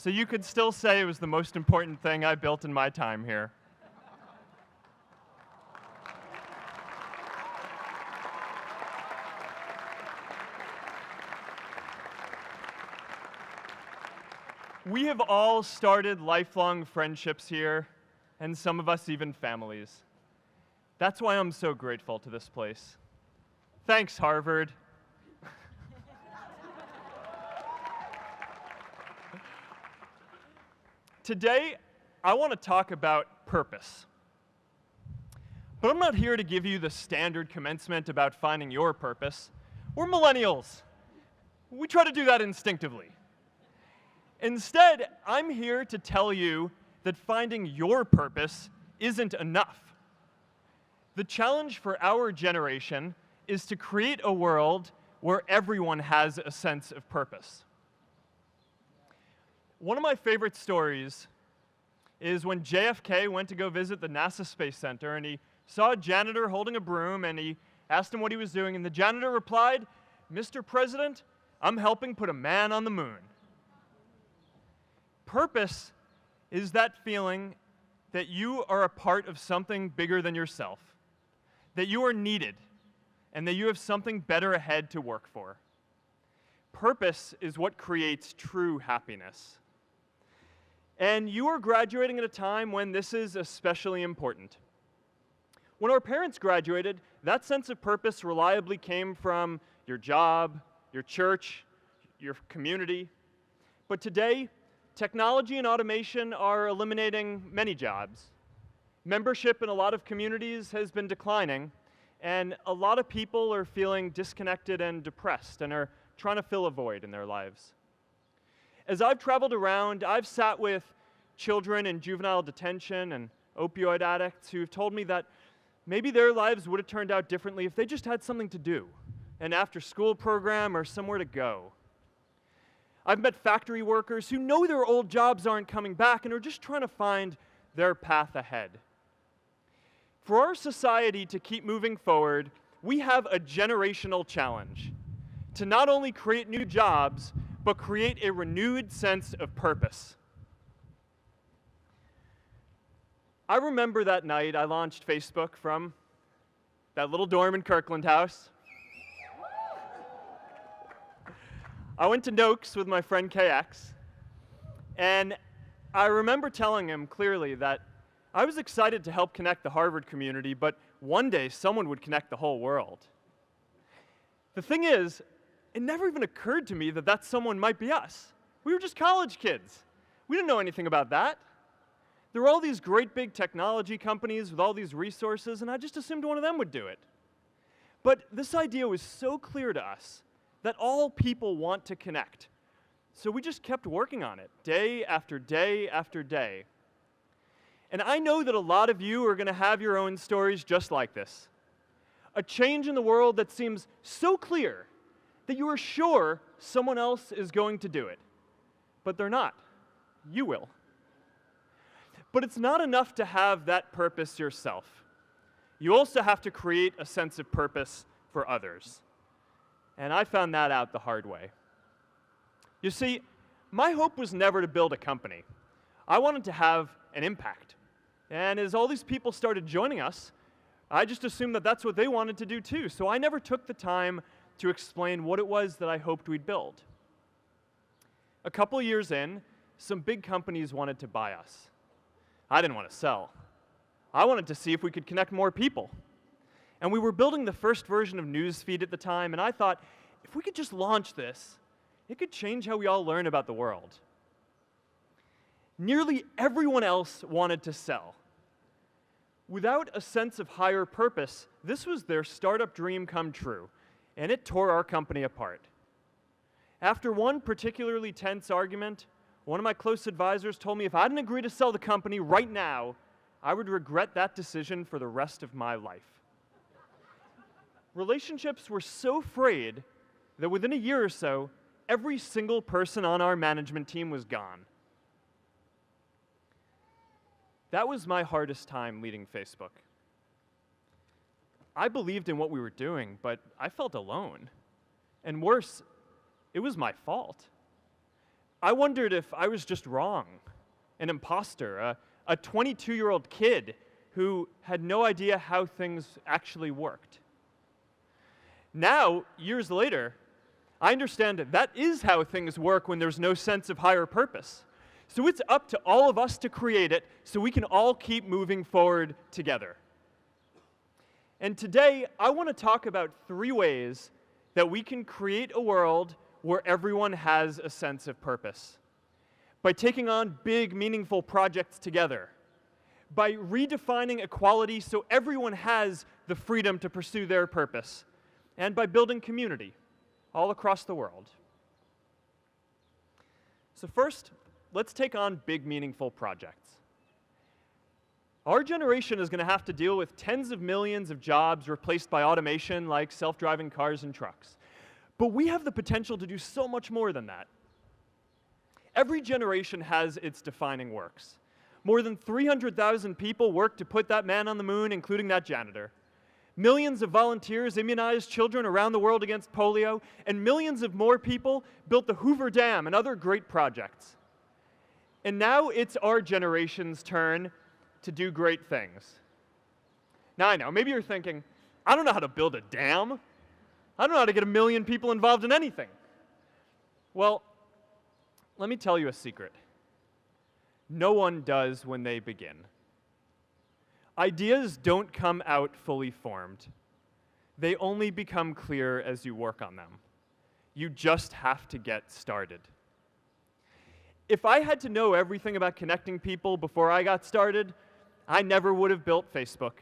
So you could still say it was the most important thing I built in my time here. We have all started lifelong friendships here, and some of us even families. That's why I'm so grateful to this place. Thanks, Harvard. Today, I want to talk about purpose. But I'm not here to give you the standard commencement about finding your purpose. We're millennials. We try to do that instinctively. Instead, I'm here to tell you that finding your purpose isn't enough. The challenge for our generation is to create a world where everyone has a sense of purpose. One of my favorite stories is when JFK went to go visit the NASA Space Center, and he saw a janitor holding a broom, and he asked him what he was doing, and the janitor replied, "Mr. President, I'm helping put a man on the moon." Purpose is that feeling that you are a part of something bigger than yourself, that you are needed, and that you have something better ahead to work for. Purpose is what creates true happiness. And you are graduating at a time when this is especially important. When our parents graduated, that sense of purpose reliably came from your job, your church, your community. But today, technology and automation are eliminating many jobs. Membership in a lot of communities has been declining, and a lot of people are feeling disconnected and depressed and are trying to fill a void in their lives. As I've traveled around, I've sat with children in juvenile detention and opioid addicts who've told me that maybe their lives would have turned out differently if they just had something to do, an after-school program or somewhere to go. I've met factory workers who know their old jobs aren't coming back and are just trying to find their path ahead. For our society to keep moving forward, we have a generational challenge to not only create new jobs, but create a renewed sense of purpose. I remember that night I launched Facebook from that little dorm in Kirkland House. I went to Noakes with my friend KX, and I remember telling him clearly that I was excited to help connect the Harvard community, but one day someone would connect the whole world. The thing is, it never even occurred to me that that someone might be us. We were just college kids. We didn't know anything about that. There were all these great big technology companies with all these resources, and I just assumed one of them would do it. But this idea was so clear to us that all people want to connect. So we just kept working on it, day after day after day. And I know that a lot of you are going to have your own stories just like this. A change in the world that seems so clear that you are sure someone else is going to do it. But they're not. You will. But it's not enough to have that purpose yourself. You also have to create a sense of purpose for others. And I found that out the hard way. You see, my hope was never to build a company. I wanted to have an impact. And as all these people started joining us, I just assumed that that's what they wanted to do too. So I never took the time to explain what it was that I hoped we'd build. A couple years in, some big companies wanted to buy us. I didn't want to sell. I wanted to see if we could connect more people. And we were building the first version of Newsfeed at the time, and I thought, if we could just launch this, it could change how we all learn about the world. Nearly everyone else wanted to sell. Without a sense of higher purpose, this was their startup dream come true, and it tore our company apart. After one particularly tense argument, one of my close advisors told me if I didn't agree to sell the company right now, I would regret that decision for the rest of my life. Relationships were so frayed that within a year or so, every single person on our management team was gone. That was my hardest time leading Facebook. I believed in what we were doing, but I felt alone. And worse, it was my fault. I wondered if I was just wrong, an imposter, a 22-year-old kid who had no idea how things actually worked. Now, years later, I understand that is how things work when there's no sense of higher purpose. So it's up to all of us to create it so we can all keep moving forward together. And today, I want to talk about 3 ways that we can create a world where everyone has a sense of purpose. By taking on big, meaningful projects together. By redefining equality so everyone has the freedom to pursue their purpose. And by building community all across the world. So first, let's take on big, meaningful projects. Our generation is going to have to deal with tens of millions of jobs replaced by automation like self-driving cars and trucks. But we have the potential to do so much more than that. Every generation has its defining works. More than 300,000 people worked to put that man on the moon, including that janitor. Millions of volunteers immunized children around the world against polio, and millions of more people built the Hoover Dam and other great projects. And now it's our generation's turn to do great things. Now I know, maybe you're thinking, I don't know how to build a dam. I don't know how to get 1 million people involved in anything. Well, let me tell you a secret. No one does when they begin. Ideas don't come out fully formed. They only become clear as you work on them. You just have to get started. If I had to know everything about connecting people before I got started, I never would have built Facebook.